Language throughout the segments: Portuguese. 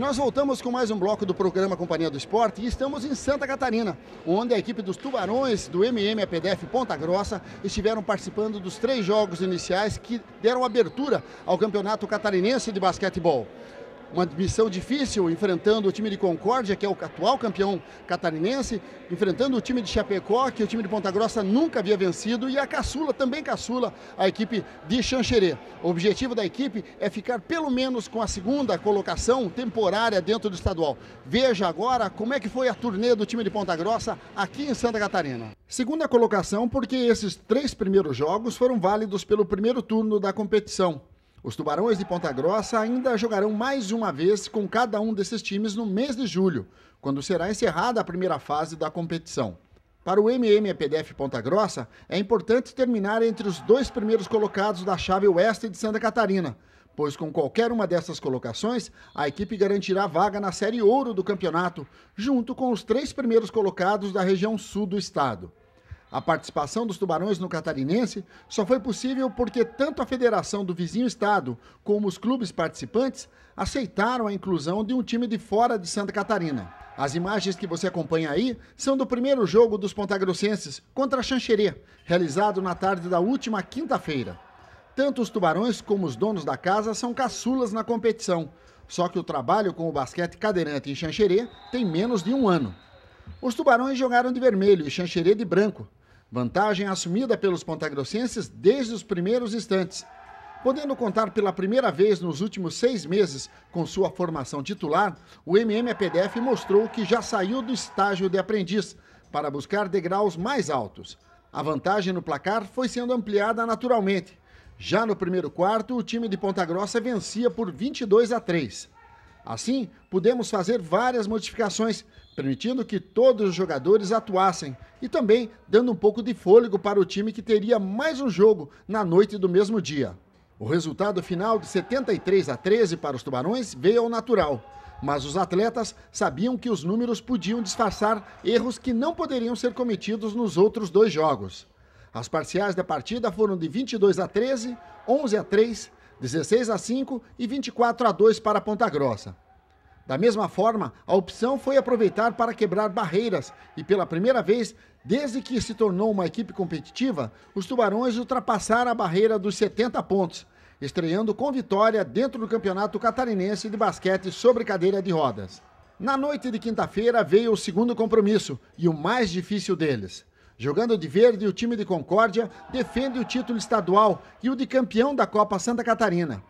nós voltamos com mais um bloco do programa Companhia do Esporte e estamos em Santa Catarina, onde a equipe dos Tubarões do MMAPDF Ponta Grossa estiveram participando dos 3 jogos iniciais que deram abertura ao Campeonato Catarinense de Basquetebol. Uma missão difícil, enfrentando o time de Concórdia, que é o atual campeão catarinense, enfrentando o time de Chapecó, que o time de Ponta Grossa nunca havia vencido, e a caçula, também caçula, a equipe de Xanxerê. O objetivo da equipe é ficar pelo menos com a segunda colocação temporária dentro do estadual. Veja agora como é que foi a turnê do time de Ponta Grossa aqui em Santa Catarina. Segunda colocação porque esses 3 primeiros jogos foram válidos pelo primeiro turno da competição. Os Tubarões de Ponta Grossa ainda jogarão mais uma vez com cada um desses times no mês de julho, quando será encerrada a primeira fase da competição. Para o MMAPDF Ponta Grossa, é importante terminar entre os 2 primeiros colocados da chave oeste de Santa Catarina, pois com qualquer uma dessas colocações, a equipe garantirá vaga na Série Ouro do campeonato, junto com os 3 primeiros colocados da região sul do estado. A participação dos Tubarões no Catarinense só foi possível porque tanto a federação do vizinho estado como os clubes participantes aceitaram a inclusão de um time de fora de Santa Catarina. As imagens que você acompanha aí são do primeiro jogo dos pontagrossenses contra Xanxerê, realizado na tarde da última quinta-feira. Tanto os Tubarões como os donos da casa são caçulas na competição, só que o trabalho com o basquete cadeirante em Xanxerê tem menos de 1 ano. Os Tubarões jogaram de vermelho e Xanxerê de branco. Vantagem assumida pelos pontagrossenses desde os primeiros instantes. Podendo contar pela primeira vez nos últimos 6 meses com sua formação titular, o MMAPDF mostrou que já saiu do estágio de aprendiz para buscar degraus mais altos. A vantagem no placar foi sendo ampliada naturalmente. Já no primeiro quarto, o time de Ponta Grossa vencia por 22-3. Assim, pudemos fazer várias modificações, permitindo que todos os jogadores atuassem e também dando um pouco de fôlego para o time que teria mais um jogo na noite do mesmo dia. O resultado final de 73-13 para os Tubarões veio ao natural, mas os atletas sabiam que os números podiam disfarçar erros que não poderiam ser cometidos nos outros 2 jogos. As parciais da partida foram de 22-13, 11-3, 16-5 e 24-2 para Ponta Grossa. Da mesma forma, a opção foi aproveitar para quebrar barreiras e pela primeira vez, desde que se tornou uma equipe competitiva, os Tubarões ultrapassaram a barreira dos 70 pontos, estreando com vitória dentro do Campeonato Catarinense de Basquete sobre cadeira de rodas. Na noite de quinta-feira veio o segundo compromisso e o mais difícil deles. Jogando de verde, o time de Concórdia defende o título estadual e o de campeão da Copa Santa Catarina.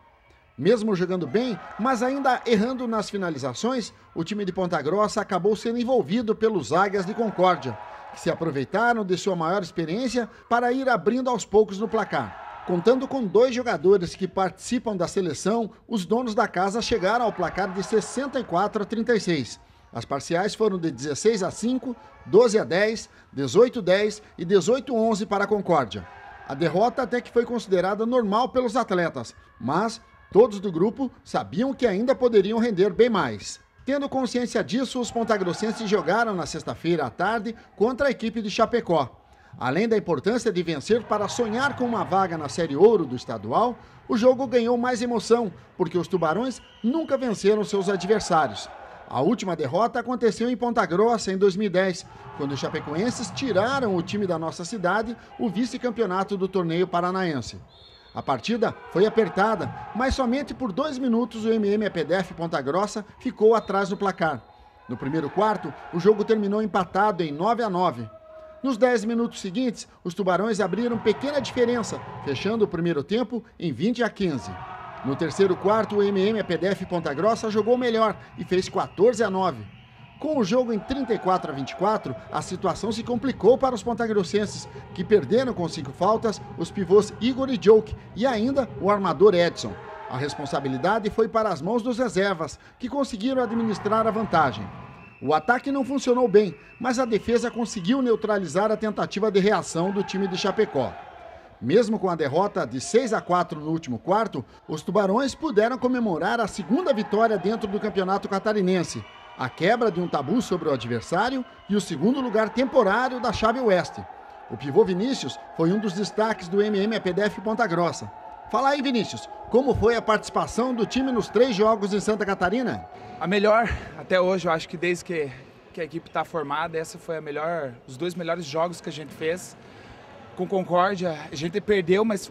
Mesmo jogando bem, mas ainda errando nas finalizações, o time de Ponta Grossa acabou sendo envolvido pelos Águias de Concórdia, que se aproveitaram de sua maior experiência para ir abrindo aos poucos no placar. Contando com 2 jogadores que participam da seleção, os donos da casa chegaram ao placar de 64-36. As parciais foram de 16-5, 12-10, 18-10 e 18-11 para a Concórdia. A derrota até que foi considerada normal pelos atletas, mas todos do grupo sabiam que ainda poderiam render bem mais. Tendo consciência disso, os pontagrossenses jogaram na sexta-feira à tarde contra a equipe de Chapecó. Além da importância de vencer para sonhar com uma vaga na Série Ouro do estadual, o jogo ganhou mais emoção, porque os Tubarões nunca venceram seus adversários. A última derrota aconteceu em Ponta Grossa, em 2010, quando os chapecoenses tiraram o time da nossa cidade, o vice-campeonato do torneio paranaense. A partida foi apertada, mas somente por 2 minutos o MMAPDF Ponta Grossa ficou atrás no placar. No primeiro quarto, o jogo terminou empatado em 9-9. Nos 10 minutos seguintes, os Tubarões abriram pequena diferença, fechando o primeiro tempo em 20-15. No terceiro quarto, o MMAPDF Ponta Grossa jogou melhor e fez 14-9. Com o jogo em 34-24, a situação se complicou para os pontagrossenses, que perderam com 5 faltas os pivôs Igor e Joke e ainda o armador Edson. A responsabilidade foi para as mãos dos reservas, que conseguiram administrar a vantagem. O ataque não funcionou bem, mas a defesa conseguiu neutralizar a tentativa de reação do time de Chapecó. Mesmo com a derrota de 6-4 no último quarto, os Tubarões puderam comemorar a segunda vitória dentro do Campeonato Catarinense, a quebra de um tabu sobre o adversário e o segundo lugar temporário da chave oeste. O pivô Vinícius foi um dos destaques do MMAPDF Ponta Grossa. Fala aí, Vinícius, como foi a participação do time nos 3 jogos em Santa Catarina? A melhor até hoje, eu acho que desde que a equipe está formada, essa foi os 2 melhores jogos que a gente fez. Com Concórdia, a gente perdeu, mas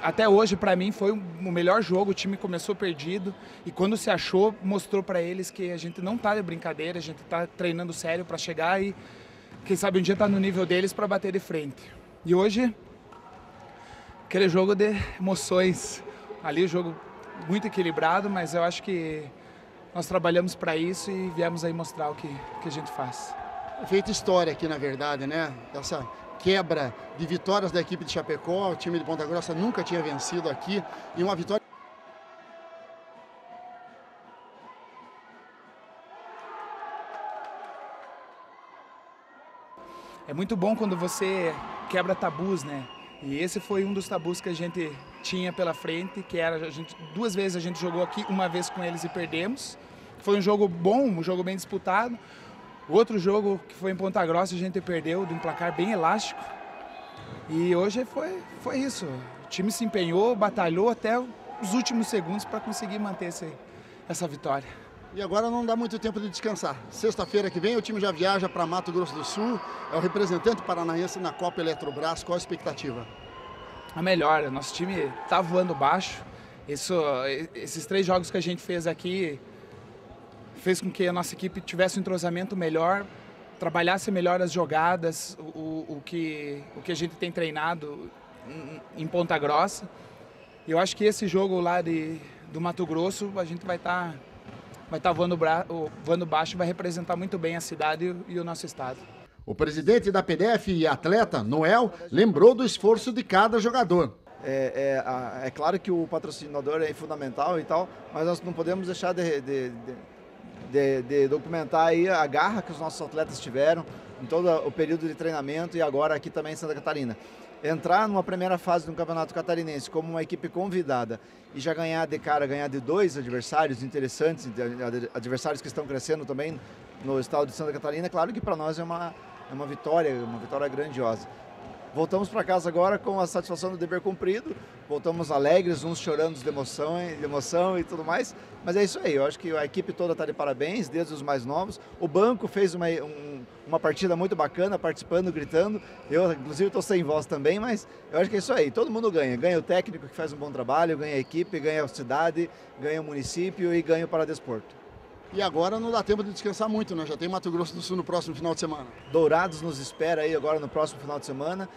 até hoje, para mim, foi o melhor jogo. O time começou perdido e quando se achou, mostrou para eles que a gente não está de brincadeira, a gente está treinando sério para chegar e, quem sabe, um dia estar no nível deles para bater de frente. E hoje, aquele jogo de emoções. Ali o jogo muito equilibrado, mas eu acho que nós trabalhamos para isso e viemos aí mostrar o que a gente faz. É feita história aqui, na verdade, né? Essa quebra de vitórias da equipe de Chapecó, o time de Ponta Grossa nunca tinha vencido aqui, e uma vitória... É muito bom quando você quebra tabus, né? E esse foi um dos tabus que a gente tinha pela frente, que era 2 vezes a gente jogou aqui, uma vez com eles e perdemos. Foi um jogo bom, um jogo bem disputado. O outro jogo, que foi em Ponta Grossa, a gente perdeu de um placar bem elástico. E hoje foi isso. O time se empenhou, batalhou até os últimos segundos para conseguir manter essa vitória. E agora não dá muito tempo de descansar. Sexta-feira que vem o time já viaja para Mato Grosso do Sul, é o representante paranaense na Copa Eletrobras. Qual a expectativa? A melhor, nosso time está voando baixo. Esses 3 jogos que a gente fez aqui fez com que a nossa equipe tivesse um entrosamento melhor, trabalhasse melhor as jogadas, o que a gente tem treinado em Ponta Grossa. E eu acho que esse jogo lá do Mato Grosso, a gente vai estar voando baixo e vai representar muito bem a cidade e o nosso estado. O presidente da PDF e atleta, Noel, lembrou do esforço de cada jogador. É claro que o patrocinador é fundamental e tal, mas nós não podemos deixar de documentar aí a garra que os nossos atletas tiveram em todo o período de treinamento e agora aqui também em Santa Catarina. Entrar numa primeira fase do Campeonato Catarinense como uma equipe convidada e já ganhar de 2 adversários interessantes, adversários que estão crescendo também no estado de Santa Catarina, claro que para nós é uma vitória grandiosa. Voltamos para casa agora com a satisfação do dever cumprido, voltamos alegres, uns chorando de emoção e tudo mais, mas é isso aí, eu acho que a equipe toda está de parabéns, desde os mais novos. O banco fez uma partida muito bacana, participando, gritando, eu inclusive estou sem voz também, mas eu acho que é isso aí, todo mundo ganha o técnico que faz um bom trabalho, ganha a equipe, ganha a cidade, ganha o município e ganha o Paradesporto. E agora não dá tempo de descansar muito, né? Já tem Mato Grosso do Sul no próximo final de semana. Dourados nos espera aí agora no próximo final de semana.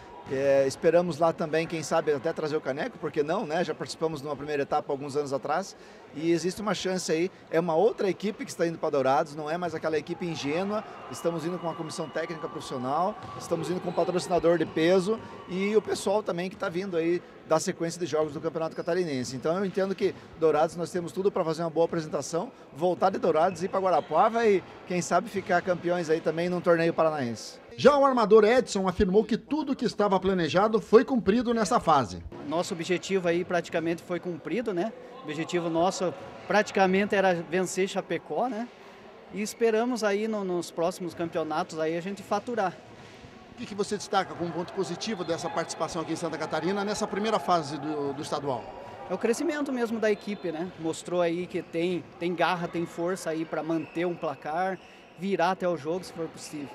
Esperamos lá também, quem sabe, até trazer o caneco, porque não, né? Já participamos de uma primeira etapa alguns anos atrás e existe uma chance aí. É uma outra equipe que está indo para Dourados, não é mais aquela equipe ingênua. Estamos indo com uma comissão técnica profissional, estamos indo com um patrocinador de peso e o pessoal também que está vindo aí da sequência de jogos do Campeonato Catarinense. Então eu entendo que Dourados nós temos tudo para fazer uma boa apresentação, voltar de Dourados e ir para Guarapuava e quem sabe ficar campeões aí também num torneio paranaense. Já o armador Edson afirmou que tudo que estava planejado foi cumprido nessa fase. Nosso objetivo aí praticamente foi cumprido, né? O objetivo nosso praticamente era vencer Chapecó, né? E esperamos aí nos próximos campeonatos aí a gente faturar. O que você destaca como ponto positivo dessa participação aqui em Santa Catarina nessa primeira fase do estadual? É o crescimento mesmo da equipe, né? Mostrou aí que tem garra, tem força aí para manter um placar, virar até o jogo se for possível.